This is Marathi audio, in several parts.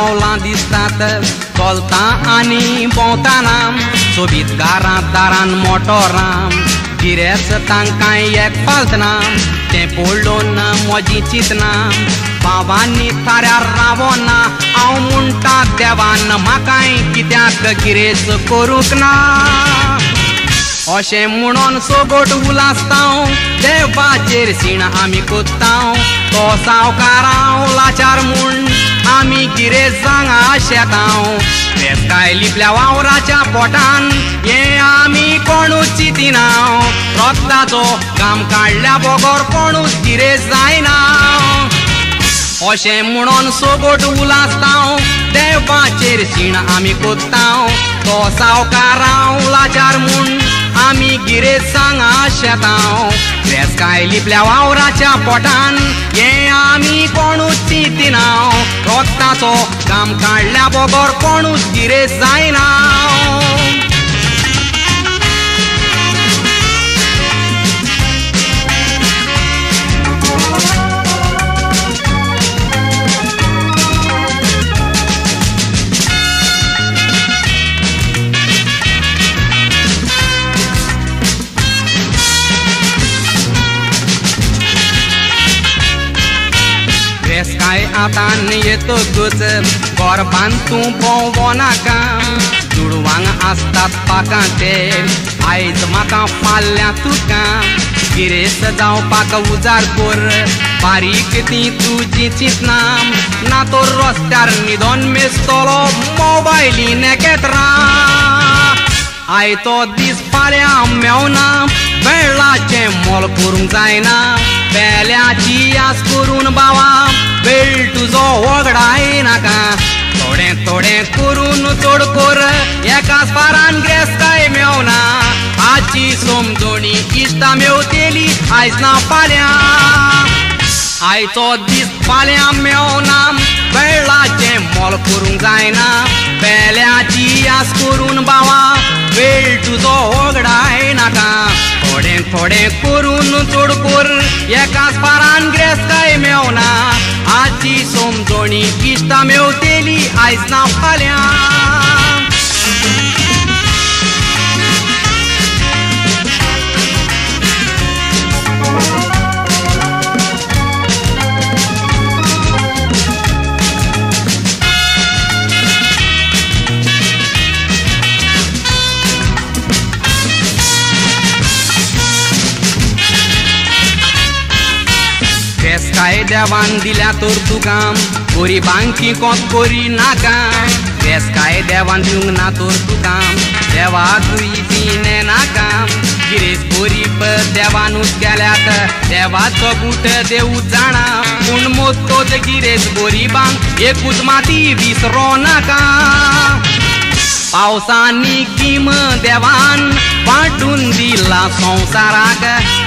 पावलां दिसतात चलता आनी भोंवताना सोबीत घरांत दारान मोटोरां किरेंच तांकां एक पालतना तें पळोवन म्हजी चिंतना भावांनी थाऱ्यार रावना हांव म्हणटा देवान म्हाकाय कित्याक गिरेज करूंक ना अशें म्हणून सोगोट उलासतां देवाचेर सीण आमी कोत्तां तो सावकार हांव लाचार म्हूण आमी गिरेजांक आशेतां फेस्काय लिपल्या वावराच्या पोटान हें आमी कोणूच चिंतिना रक्ताचो घाम काडल्या बगर कोणूच गिरेज जायना अशें म्हणून सोगोट उलासतां देवाचेर सीण आमी कोत्तां तो सावकार हांव लाचार म्हूण आमी गिरेजांक आशेतां फेस्काय लिपल्या वावराच्या पोटान हें आमी कोणूच चिंतिना रक्ताचो घाम काडल्या बगर कोणूच गिरेज जायना फेस्काय आतां येतकच घर बांदूं भोंवो नाका चुडवांक आसतात पाकां ते आयज म्हाका फाल्यां तुका गिरेस्त जावपाक उजार कर बारीक ती तुजी चिंतना ना तर रस्त्यार न्हिदोन मेस्तलो मोबायली नेकेत्रां आयतो दीस फाल्यां मेवना बेळाचें मोल करूंक जायना बेल्याची आस करून बावा बेळ तुजो वगडाय नाका थोडें थोडें करून चड कर एकाच पारान गिरेस्ताय मेवना आजची समजोणी इश्टां मेवतेली आयज ना फाल्यां आयचो दीस फाल्यां मेवना बेळाचें मोल करूंक जायना बेल्याची आस करून बावा बेळ तुजो वगडाय नाका थोडें थोडें करून चड कर एकाच पारान गिरेस्ताय मेवना आजची समजोणी इश्टां मेवतेली आयज ना फाल्यां फेस्काय देवान दिल्या तर तुका गरिबांकी कोत करी नाका फेस्काय देवान दिवंक ना तर तुका देवाकूय दिने नाका गिरेज गरीब देवानूच गेल्यात देवाचो गुट देव जाणा पूण मोतोच गिरेज गरिबांक एकूच माती विसरो नाका पावसांनी गीम देवान वाटून दिला संवसाराक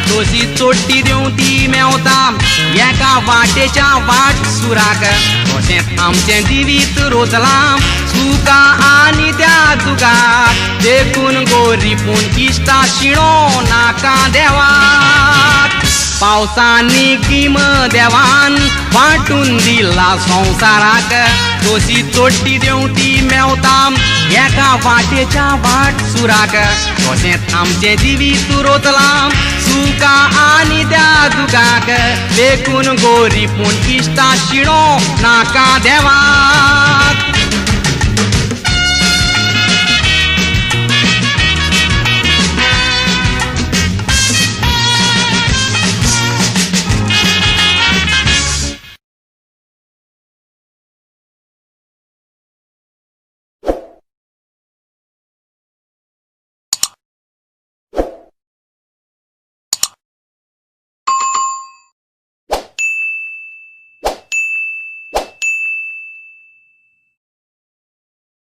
तशी चोट्टी दिवं ती मेवता एका वाटेच्या वाट सुराक तशेंच आमचें जिवीत रोजलां सुका आनी त्या जुगाक देखून गोरीपूण इश्टा शिणो नाका देवाक पावसांनी गीम देवान वाटून दिला संवसाराक तशी चोट्टी दिवं ती मेवता एका वाटेच्या वाट सुराक तशेंच आमचें जिवीत रोजलां सुका आनी त्या दुगाक देखून गोरीपूण इश्टा शिणो नाका देवाक